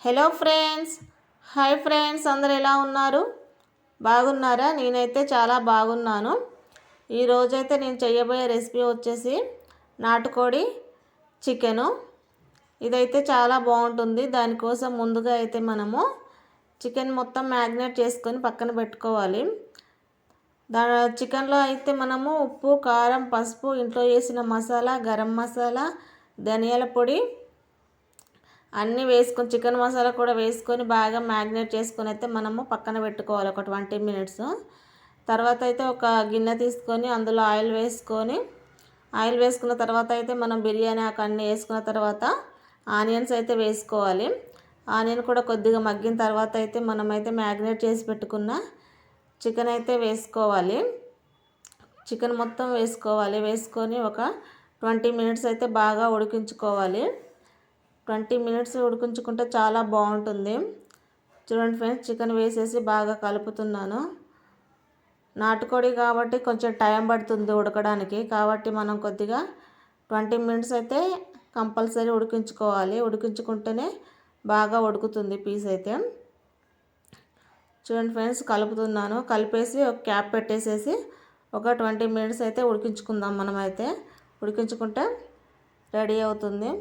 Hello friends, hi friends, అందరు ఎలా ఉన్నారు? బాగున్నారా? నేనైతే చాలా బాగున్నాను. ఈరోజైతే నేను చేయబోయే రెసిపీ వచ్చేసి నాటుకోడి చికెను. ఇదైతే చాలా బాగుంటుంది. దానికోసం ముందుగా అయితే మనము చికెన్ మొత్తం మ్యాగ్నేట్ చేసుకొని పక్కన పెట్టుకోవాలి. చికెన్లో అయితే మనము ఉప్పు, కారం, పసుపు, ఇంట్లో వేసిన మసాలా, గరం మసాలా, ధనియాల పొడి అన్నీ వేసుకొని, చికెన్ మసాలా కూడా వేసుకొని బాగా మ్యాగ్నేట్ చేసుకొని అయితే మనము పక్కన పెట్టుకోవాలి ఒక 20 మినిట్స్. తర్వాత అయితే ఒక గిన్నె తీసుకొని అందులో ఆయిల్ వేసుకున్న తర్వాత అయితే మనం బిర్యానీ ఆకు అన్నీ వేసుకున్న తర్వాత ఆనియన్స్ అయితే వేసుకోవాలి. ఆనియన్ కూడా కొద్దిగా మగ్గిన తర్వాత అయితే మనమైతే మ్యాగ్నేట్ చేసి పెట్టుకున్న చికెన్ అయితే వేసుకోవాలి. చికెన్ మొత్తం వేసుకొని ఒక 20 మినిట్స్ అయితే బాగా ఉడికించుకోవాలి. 20 మినిట్స్ ఉడికించుకుంటే చాలా బాగుంటుంది. చూడండి ఫ్రెండ్స్, చికెన్ వేసేసి బాగా కలుపుతున్నాను. నాటుకోడి కాబట్టి కొంచెం టైం పడుతుంది ఉడకడానికి. కాబట్టి మనం కొద్దిగా 20 మినిట్స్ అయితే కంపల్సరీ ఉడికించుకోవాలి. ఉడికించుకుంటేనే బాగా ఉడుకుతుంది పీస్ అయితే. చూడండి ఫ్రెండ్స్, కలుపుతున్నాను. కలిపేసి ఒక క్యాప్ పెట్టేసేసి ఒక 20 మినిట్స్ అయితే ఉడికించుకుందాం. మనమైతే ఉడికించుకుంటే రెడీ అవుతుంది.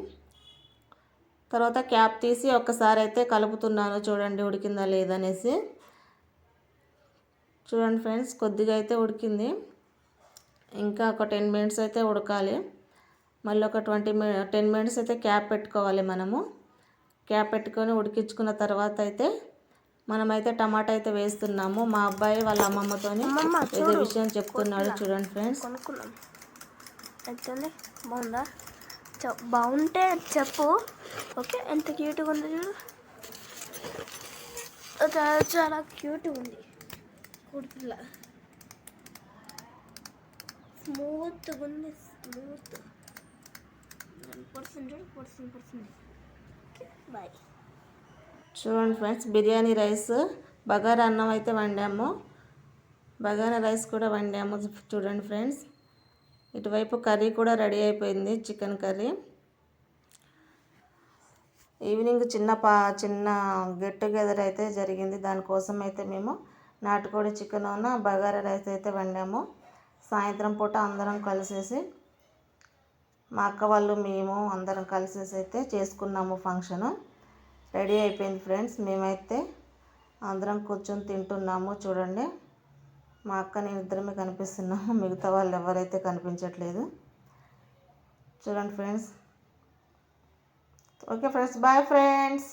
తర్వాత క్యాప్ తీసి ఒక్కసారి అయితే కలుపుతున్నాను. చూడండి ఉడికిందా లేదనేసి. చూడండి ఫ్రెండ్స్, కొద్దిగా అయితే ఉడికింది. ఇంకా ఒక 10 మినిట్స్ అయితే ఉడకాలి. మళ్ళీ ఒక 10 మినిట్స్ అయితే క్యాప్ పెట్టుకోవాలి మనము. క్యాప్ పెట్టుకొని ఉడికించుకున్న తర్వాత అయితే మనమైతే టమాటా అయితే వేస్తున్నాము. మా అబ్బాయి వాళ్ళ అమ్మమ్మతోని ఏదో విషయం చెప్తున్నాడు. చూడండి ఫ్రెండ్స్. బాగుందా? బాగుంటే చెప్పు. ఓకే, ఎంత క్యూట్గా ఉంది చూడు. చాలా చాలా క్యూట్గా ఉంది. కుడిపిల్ల స్మూత్గా ఉంది. Smooth percent okay, bye. చూడండి ఫ్రెండ్స్, బిర్యానీ రైస్, బగారా అన్నం అయితే వండాము. బగారా రైస్ కూడా వండాము. చూడండి ఫ్రెండ్స్, ఇటువైపు కర్రీ కూడా రెడీ అయిపోయింది, చికెన్ కర్రీ. ఈవినింగ్ చిన్న గెట్ టుగెదర్ అయితే జరిగింది. దానికోసం అయితే మేము నాటుకోడి చికెన్ బగారా రైస్ అయితే వండాము. సాయంత్రం పూట అందరం కలిసేసి, మా అక్క వాళ్ళు మేము అందరం కలిసేసి అయితే చేసుకున్నాము ఫంక్షను. రెడీ అయిపోయింది ఫ్రెండ్స్. మేమైతే అందరం కూర్చొని తింటున్నాము. చూడండి, మా అక్క నేను ఇద్దరమే కనిపిస్తున్నాము. మిగతా వాళ్ళు ఎవరైతే కనిపించట్లేదు. చూడండి friends. Okay friends, bye friends.